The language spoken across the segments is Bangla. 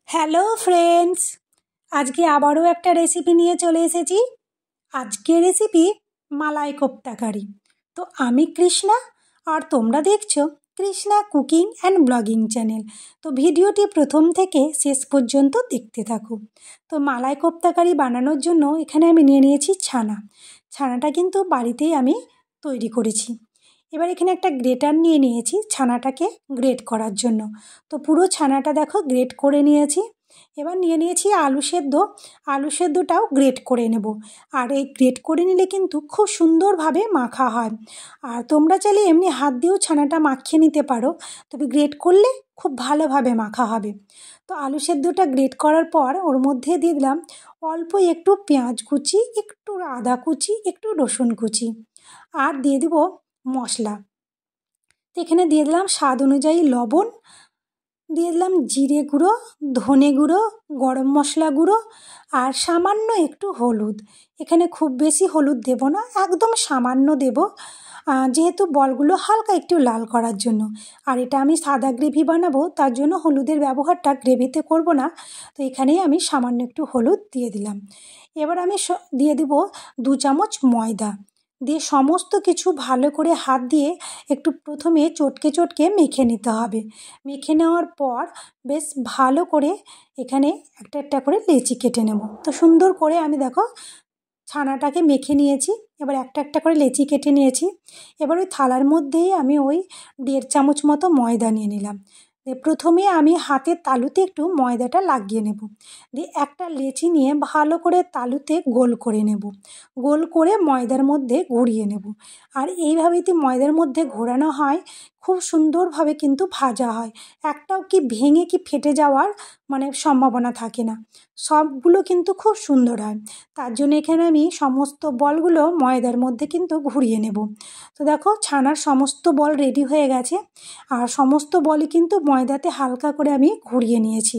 হ্যালো ফ্রেন্ডস, আজকে আবারও একটা রেসিপি নিয়ে চলে এসেছি। আজকের রেসিপি মালাই কোপ্তা কারি। তো আমি কৃষ্ণা আর তোমরা দেখছো Krishna cooking and blogging channel. তো ভিডিওটি প্রথম থেকে শেষ পর্যন্ত দেখতে থাকো। তো মালাই কোপ্তা কারি বানানোর জন্য এখানে আমি নিয়ে নিয়েছি ছানাটা কিন্তু বাড়িতেই আমি তৈরি করেছি। এবার এখানে একটা গ্রেটার নিয়ে নিয়েছি ছানাটাকে গ্রেট করার জন্য। তো পুরো ছানাটা দেখো গ্রেট করে নিয়েছি। এবার নিয়ে নিয়েছি আলু সেদ্ধটাও গ্রেট করে নেব। আর এই গ্রেট করে নিলে কিন্তু খুব সুন্দরভাবে মাখা হয়। আর তোমরা চাইলে এমনি হাত দিয়েও ছানাটা মাখিয়ে নিতে পারো, তবে গ্রেট করলে খুব ভালোভাবে মাখা হবে। তো আলু সেদ্ধটা গ্রেট করার পর ওর মধ্যে দিয়ে দিলাম অল্প একটু পেঁয়াজ কুচি, একটু আদা কুচি, একটু রসুন কুচি, আর দিয়ে দেব মশলা। তো এখানে দিয়ে দিলাম স্বাদ অনুযায়ী লবণ, দিয়ে দিলাম জিরে গুঁড়ো, ধনে গুঁড়ো, গরম মশলা গুঁড়ো আর সামান্য একটু হলুদ। এখানে খুব বেশি হলুদ দেব না, একদম সামান্য দেব, যেহেতু বলগুলো হালকা একটু লাল করার জন্য। আর এটা আমি সাদা গ্রেভি বানাবো, তার জন্য হলুদের ব্যবহারটা গ্রেভিতে করব না। তো এখানেই আমি সামান্য একটু হলুদ দিয়ে দিলাম। এবার আমি দিয়ে দেব 2 চামচ ময়দা, দিয়ে সমস্ত কিছু ভালো করে হাত দিয়ে একটু প্রথমে চটকে চটকে মেখে নিতে হবে। মেখে নেওয়ার পর বেশ ভালো করে এখানে একটা একটা করে লেচি কেটে নেব। তো সুন্দর করে আমি দেখো ছানাটাকে মেখে নিয়েছি। এবার একটা একটা করে লেচি কেটে নিয়েছি। এবার ওই থালার মধ্যেই আমি ওই 1.5 চামচ মতো ময়দা নিয়ে নিলাম। প্রথমে আমি হাতের তালুতে একটু ময়দাটা লাগিয়ে নেব, দিয়ে একটা লেচি নিয়ে ভালো করে তালুতে গোল করে নেব, গোল করে ময়দার মধ্যে ঘুরিয়ে নেব। আর এইভাবেই তো ময়দার মধ্যে ঘোরানো হয়, খুব সুন্দরভাবে কিন্তু ভাজা হয়। একটাও কি ভেঙে কি ফেটে যাওয়ার সম্ভাবনা থাকে না, সবগুলো কিন্তু খুব সুন্দর হয়। তার জন্য এখানে আমি সমস্ত বলগুলো ময়দার মধ্যে কিন্তু ঘুরিয়ে নেব। তো দেখো ছানার সমস্ত বল রেডি হয়ে গেছে, আর সমস্ত বলই কিন্তু ময়দাতে হালকা করে আমি ঘুরিয়ে নিয়েছি।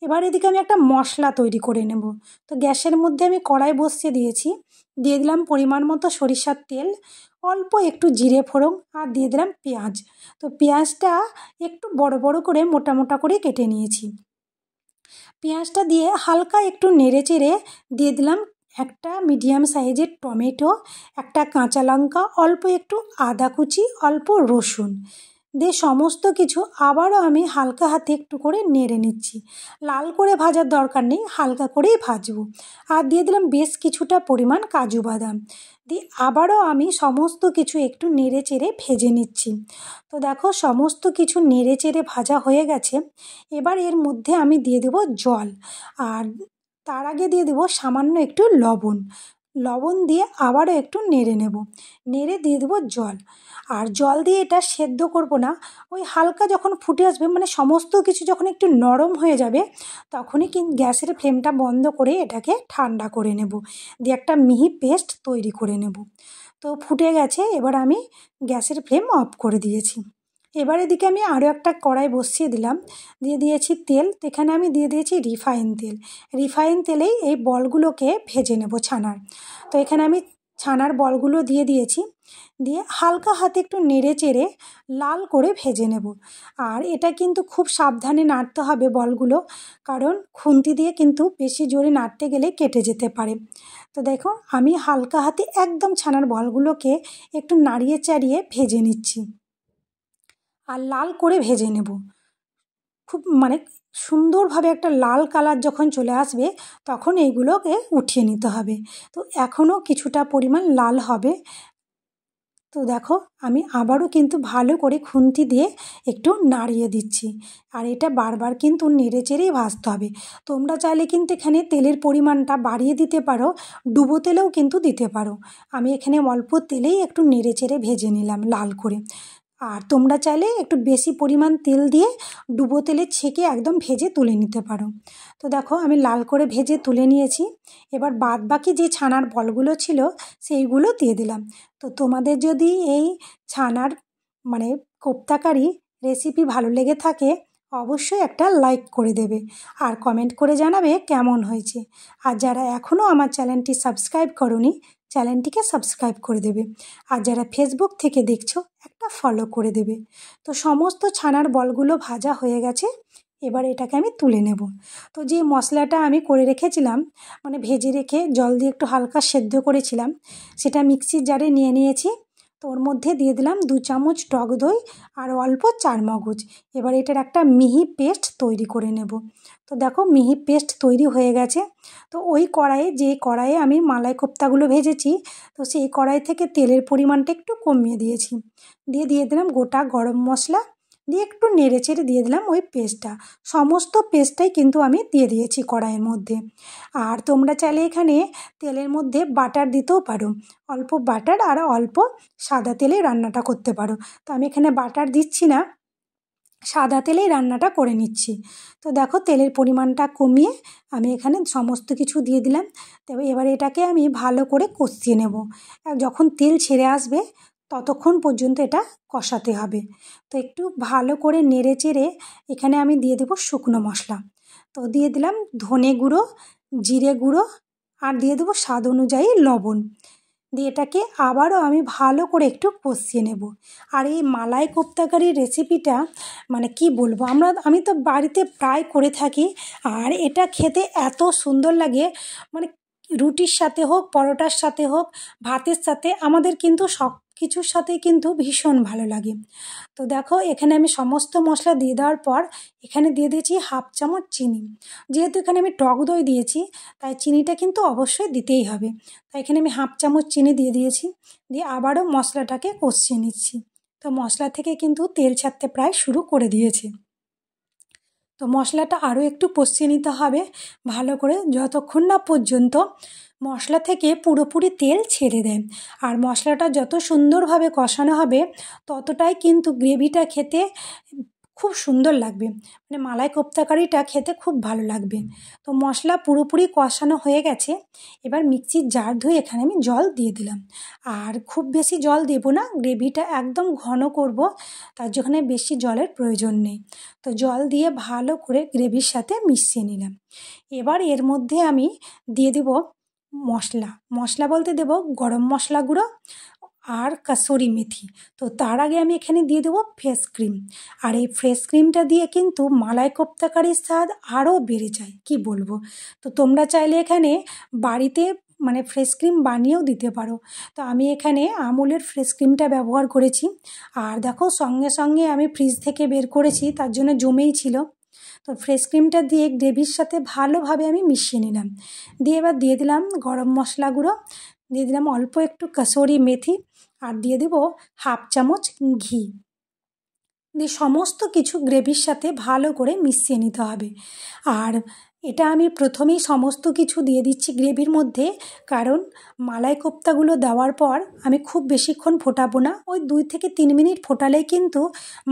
এবার এদিকে আমি একটা মশলা তৈরি করে নেব। তো গ্যাসের মধ্যে আমি কড়াই বসিয়ে দিয়েছি, দিয়ে দিলাম পরিমাণ মতো সরিষার তেল, অল্প একটু জিরে ফোড়ন, আর দিয়ে দিলাম পেঁয়াজ। তো পেঁয়াজটা একটু বড় বড় করে মোটা মোটা করে কেটে নিয়েছি। পেঁয়াজটা দিয়ে হালকা একটু নেড়ে চেড়ে দিয়ে দিলাম একটা মিডিয়াম সাইজের টমেটো, একটা কাঁচা লঙ্কা, অল্প একটু আদা কুচি, অল্প রসুন, দিয়ে সমস্ত কিছু আবারও আমি হালকা হাতে একটু করে নেড়ে নিচ্ছি। লাল করে ভাজার দরকার নেই, হালকা করেই ভাজবো। আর দিয়ে দিলাম বেশ কিছুটা পরিমাণ কাজু বাদাম, দিয়ে আবারও আমি সমস্ত কিছু একটু নেড়ে চেড়ে ভেজে নিচ্ছি। তো দেখো সমস্ত কিছু নেড়ে চেড়ে ভাজা হয়ে গেছে। এবার এর মধ্যে আমি দিয়ে দেব জল, আর তার আগে দিয়ে দেব সামান্য একটু লবণ দিয়ে আবারও একটু নেড়ে নেব, নেড়ে দিয়ে দেবো জল। আর জল দিয়ে এটা সেদ্ধ করব না, ওই হালকা যখন ফুটে আসবে, সমস্ত কিছু যখন একটু নরম হয়ে যাবে, তখনই কিন্তু গ্যাসের ফ্লেমটা বন্ধ করে এটাকে ঠান্ডা করে নেব, দিয়ে একটা মিহি পেস্ট তৈরি করে নেব। তো ফুটে গেছে, এবার আমি গ্যাসের ফ্লেম অফ করে দিয়েছি। এবার এদিকে আমি আরও একটা কড়াই বসিয়ে দিলাম, দিয়ে দিয়েছি তেল। তো এখানে আমি দিয়ে দিয়েছি রিফাইন তেলেই এই বলগুলোকে ভেজে নেব ছানার। তো এখানে আমি ছানার বলগুলো দিয়ে দিয়েছি, দিয়ে হালকা হাতে একটু নেড়ে চেড়ে লাল করে ভেজে নেব। আর এটা কিন্তু খুব সাবধানে নাড়তে হবে বলগুলো, কারণ খুন্তি দিয়ে কিন্তু বেশি জোরে নাড়তে গেলে কেটে যেতে পারে। তো দেখো আমি হালকা হাতে একদম ছানার বলগুলোকে একটু নাড়িয়ে চাড়িয়ে ভেজে নিচ্ছি, আর লাল করে ভেজে নেব। খুব সুন্দরভাবে একটা লাল কালার যখন চলে আসবে, তখন এইগুলোকে উঠিয়ে নিতে হবে। তো এখনও কিছুটা পরিমাণ লাল হবে। তো দেখো আমি আবারও কিন্তু ভালো করে খুন্তি দিয়ে একটু নাড়িয়ে দিচ্ছি, আর এটা বারবার কিন্তু নেড়ে চেড়েই ভাজতে হবে। তোমরা চাইলে কিন্তু এখানে তেলের পরিমাণটা বাড়িয়ে দিতে পারো, ডুবো তেলেও কিন্তু দিতে পারো। আমি এখানে অল্প তেলেই একটু নেড়ে চেড়ে ভেজে নিলাম লাল করে। আর তোমরা চাইলে একটু বেশি পরিমাণ তেল দিয়ে ডুবো তেলে ছেঁকে একদম ভেজে তুলে নিতে পারো। তো দেখো আমি লাল করে ভেজে তুলে নিয়েছি। এবার বাদ বাকি যে ছানার বলগুলো ছিল সেইগুলো দিয়ে দিলাম। তো তোমাদের যদি এই ছানার কোপ্তা কারি রেসিপি ভালো লেগে থাকে, অবশ্যই একটা লাইক করে দেবে, আর কমেন্ট করে জানাবে কেমন হয়েছে। আর যারা এখনও আমার চ্যানেলটি সাবস্ক্রাইব করোনি, চ্যানেলটিকে সাবস্ক্রাইব করে দেবে। আর যারা ফেসবুক থেকে দেখছো, একটা ফলো করে দেবে। তো সমস্ত ছানার বলগুলো ভাজা হয়ে গেছে। এবার এটাকে আমি তুলে নেব। তো যে মশলাটা আমি করে রেখেছিলাম, মানে ভেজে রেখে জল দিয়ে একটু হালকা সেদ্ধ করেছিলাম, সেটা মিক্সির জারে নিয়ে নিয়েছি। তো ওর মধ্যে দিয়ে দিলাম 2 চামচ টক দই আর অল্প চারমগজ। এবার এটার একটা মিহি পেস্ট তৈরি করে নেব। তো দেখো মিহি পেস্ট তৈরি হয়ে গেছে। তো ওই কড়াইয়ে আমি মালাই কোপ্তাগুলো ভেজেছি, তো সেই কড়াই থেকে তেলের পরিমাণটা একটু কমিয়ে দিয়েছি। দিয়ে দিলাম গোটা গরম মশলা, দিয়ে একটু নেড়ে চেড়ে দিয়ে দিলাম ওই পেস্টটা। সমস্ত পেস্টটাই কিন্তু আমি দিয়ে দিয়েছি কড়াইয়ের মধ্যে। আর তোমরা চাইলে এখানে তেলের মধ্যে বাটার দিতেও পারো, অল্প বাটার আর অল্প সাদা তেলে রান্নাটা করতে পারো। তো আমি এখানে বাটার দিচ্ছি না, সাদা তেলেই রান্নাটা করে নিচ্ছি। তো দেখো তেলের পরিমাণটা কমিয়ে আমি এখানে সমস্ত কিছু দিয়ে দিলাম। তবে এবার এটাকে আমি ভালো করে কষিয়ে নেব। যখন তেল ছেড়ে আসবে ততক্ষণ পর্যন্ত এটা কষাতে হবে। তো একটু ভালো করে নেড়ে চেড়ে এখানে আমি দিয়ে দেবো শুকনো মশলা। তো দিয়ে দিলাম ধনে গুঁড়ো, জিরে গুঁড়ো আর দিয়ে দেবো স্বাদ অনুযায়ী লবণ। দিয়ে এটাকে আবারও আমি ভালো করে একটু কষিয়ে নেব। আর এই মালাই কোপ্তাকারির রেসিপিটা মানে কি বলবো, আমি তো বাড়িতে প্রায় করে থাকি। আর এটা খেতে এত সুন্দর লাগে, মানে রুটির সাথে হোক, পরোটার সাথে হোক, ভাতের সাথে, আমাদের কিন্তু সব কিছুর সাথেই কিন্তু ভীষণ ভালো লাগে। তো দেখো এখানে আমি সমস্ত মশলা দিয়ে দেওয়ার পর এখানে দিয়ে দিয়েছি 1/2 চামচ চিনি। যেহেতু এখানে আমি টক দই দিয়েছি, তাই চিনিটা কিন্তু অবশ্যই দিতেই হবে। তাই এখানে আমি 1/2 চামচ চিনি দিয়ে দিয়েছি। দিয়ে আবারও মশলাটাকে কষিয়ে নিচ্ছি। তো মশলা থেকে কিন্তু তেল ছাড়তে প্রায় শুরু করে দিয়েছে। তো মশলাটা আরও একটু কষিয়ে নিতে হবে ভালো করে, যতক্ষণ না পর্যন্ত মশলা থেকে পুরোপুরি তেল ছেড়ে দেয়। আর মশলাটা যত সুন্দরভাবে কষানো হবে ততটাই কিন্তু গ্রেভিটা খেতে খুব সুন্দর লাগবে, মানে মালাই কোপ্তাকারিটা খেতে খুব ভালো লাগবে। তো মশলা পুরোপুরি কষানো হয়ে গেছে। এবার মিক্সির জার ধুয়ে এখানে আমি জল দিয়ে দিলাম। আর খুব বেশি জল দেব না, গ্রেভিটা একদম ঘন করব, তার জন্য বেশি জলের প্রয়োজন নেই। তো জল দিয়ে ভালো করে গ্রেভির সাথে মিশিয়ে নিলাম। এবার এর মধ্যে আমি দিয়ে দেব মশলা বলতে দেব গরম মশলা গুঁড়ো আর কাসুরি মেথি। তো তার আগে আমি এখানে দিয়ে দেবো ফ্রেশ ক্রিম। আর এই ফ্রেশ ক্রিমটা দিয়ে কিন্তু মালাই কোপ্তাকারির স্বাদ আরও বেড়ে যায়, কি বলবো। তো তোমরা চাইলে এখানে বাড়িতে মানে ফ্রেশ ক্রিম বানিয়েও দিতে পারো। তো আমি এখানে আমুলের ফ্রেশ ক্রিমটা ব্যবহার করেছি। আর দেখো সঙ্গে সঙ্গে আমি ফ্রিজ থেকে বের করেছি, তার জন্য জমেই ছিল। তো ফ্রেশ ক্রিমটা দিয়ে গ্রেভির সাথে ভালোভাবে আমি মিশিয়ে নিলাম। দিয়ে এবার দিয়ে দিলাম গরম মশলা গুঁড়ো, দিয়ে দিলাম অল্প একটু কাসুরি মেথি, আর দিয়ে দেবো 1/2 চামচ ঘি। দিয়ে সমস্ত কিছু গ্রেভির সাথে ভালো করে মিশিয়ে নিতে হবে। আর এটা আমি প্রথমেই সমস্ত কিছু দিয়ে দিচ্ছি গ্রেভির মধ্যে, কারণ মালাই কোপ্তাগুলো দেওয়ার পর আমি খুব বেশিক্ষণ ফোটাবো না, ওই 2 থেকে 3 মিনিট ফোটালেই কিন্তু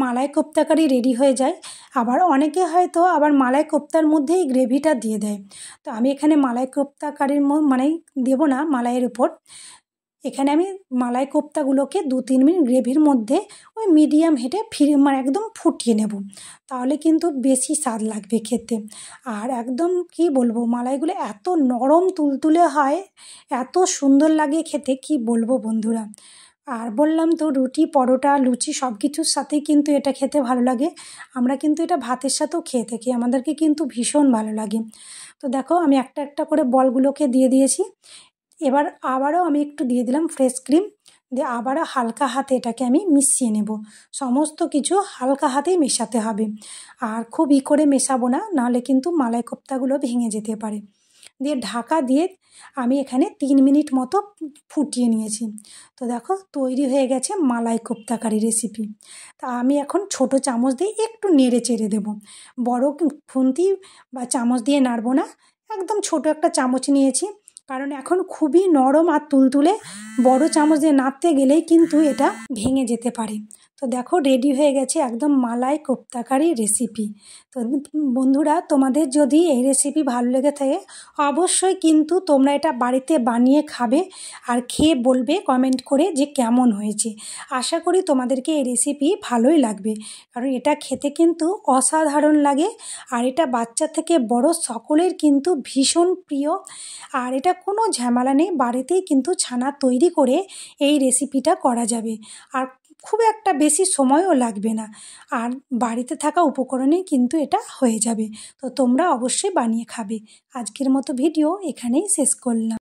মালাই কোপ্তাকারি রেডি হয়ে যায়। আবার অনেকে হয়তো আবার মালাই কোপ্তার মধ্যেই গ্রেভিটা দিয়ে দেয়। তো আমি এখানে মালাই কোপ্তাকারির মানে দেবো না মালাইয়ের উপর। এখানে আমি মালাই কোপ্তাগুলোকে 2-3 মিনিট গ্রেভির মধ্যে ওই মিডিয়াম হিটে মানে একদম ফুটিয়ে নেব, তাহলে কিন্তু বেশি স্বাদ লাগবে খেতে। আর একদম কি বলবো, মালাইগুলো এত নরম তুলতুলে হয়, এত সুন্দর লাগে খেতে, কি বলবো বন্ধুরা। আর বললাম তো রুটি, পরোটা, লুচি সব কিছুর সাথেই কিন্তু এটা খেতে ভালো লাগে। আমরা কিন্তু এটা ভাতের সাথেও খেয়ে থাকি, আমাদেরকে কিন্তু ভীষণ ভালো লাগে। তো দেখো আমি একটা একটা করে বলগুলোকে দিয়ে দিয়েছি। এবার আবারও আমি একটু দিয়ে দিলাম ফ্রেশ ক্রিম, দিয়ে আবারও হালকা হাতে এটাকে আমি মিশিয়ে নেব। সমস্ত কিছু হালকা হাতেই মেশাতে হবে, আর খুব করে মেশাবো না, নাহলে কিন্তু মালাই কোপ্তাগুলো ভেঙে যেতে পারে। দিয়ে ঢাকা দিয়ে আমি এখানে 3 মিনিট মতো ফুটিয়ে নিয়েছি। তো দেখো তৈরি হয়ে গেছে মালাই কোপ্তাকারি রেসিপি। তা আমি এখন ছোট চামচ দিয়ে একটু নেড়ে চেড়ে দেবো, বড় খুন্তি বা চামচ দিয়ে নাড়বো না, একদম ছোট একটা চামচ নিয়েছি, কারণ এখন খুবই নরম আর তুলতুলে, বড় চামচ দিয়ে নাড়তে গেলেই কিন্তু এটা ভেঙে যেতে পারে। তো দেখো রেডি হয়ে গেছে একদম মালাই কোপ্তাকারি রেসিপি। তো বন্ধুরা, তোমাদের যদি এই রেসিপি ভালো লেগে থাকে অবশ্যই কিন্তু তোমরা এটা বাড়িতে বানিয়ে খাবে, আর খেয়ে বলবে কমেন্ট করে যে কেমন হয়েছে। আশা করি তোমাদেরকে এই রেসিপি ভালোই লাগবে, কারণ এটা খেতে কিন্তু অসাধারণ লাগে। আর এটা বাচ্চা থেকে বড় সকলের কিন্তু ভীষণ প্রিয়। আর এটা কোনো ঝামেলা নেই, বাড়িতেই কিন্তু ছানা তৈরি করে এই রেসিপিটা করা যাবে। আর খুব একটা বেশি সময়ও লাগবে না, আর বাড়িতে থাকা উপকরণেই কিন্তু এটা হয়ে যাবে। তো তোমরা অবশ্যই বানিয়ে খাবে। আজকের মতো ভিডিও এখানেই শেষ করলাম।